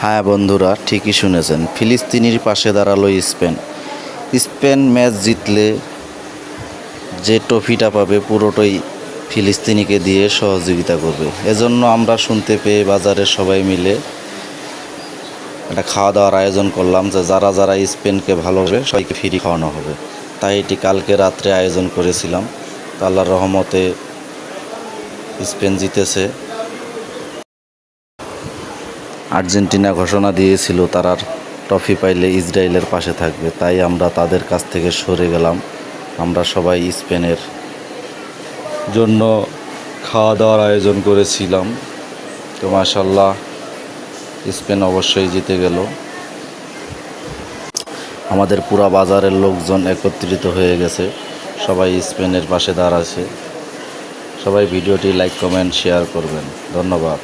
হ্যাঁ বন্ধুরা, ঠিকই শুনেছেন, ফিলিস্তিনির পাশে দাঁড়ালো স্পেন। স্পেন ম্যাচ জিতলে যে ট্রফিটা পাবে পুরোটাই ফিলিস্তিনিকে দিয়ে সহযোগিতা করবে। এজন্য আমরা শুনতে পেয়ে বাজারে সবাই মিলে একটা খাওয়া দাওয়ার আয়োজন করলাম যে যারা যারা স্পেনকে ভালোবাসে সবাইকে ফ্রি খাওয়ানো হবে। তাই এটি কালকে রাত্রে আয়োজন করেছিলাম। তো আল্লাহর রহমতে স্পেন জিতেছে। আর্জেন্টিনা ঘোষণা দিয়েছিল তারা ট্রফি পাইলে ইসরায়েলের পাশে থাকবে, তাই আমরা তাদের কাছ থেকে সরে গেলাম। আমরা সবাই স্পেনের জন্য খাওয়া দাওয়ার আয়োজন করেছিলাম। তো মাশাআল্লাহ, স্পেন অবশ্যই জিতে গেল। আমাদের পুরা বাজারের লোকজন একত্রিত হয়ে গেছে, সবাই স্পেনের পাশে দাঁড়াচ্ছে। সবাই ভিডিওটি লাইক, কমেন্ট, শেয়ার করবেন। ধন্যবাদ।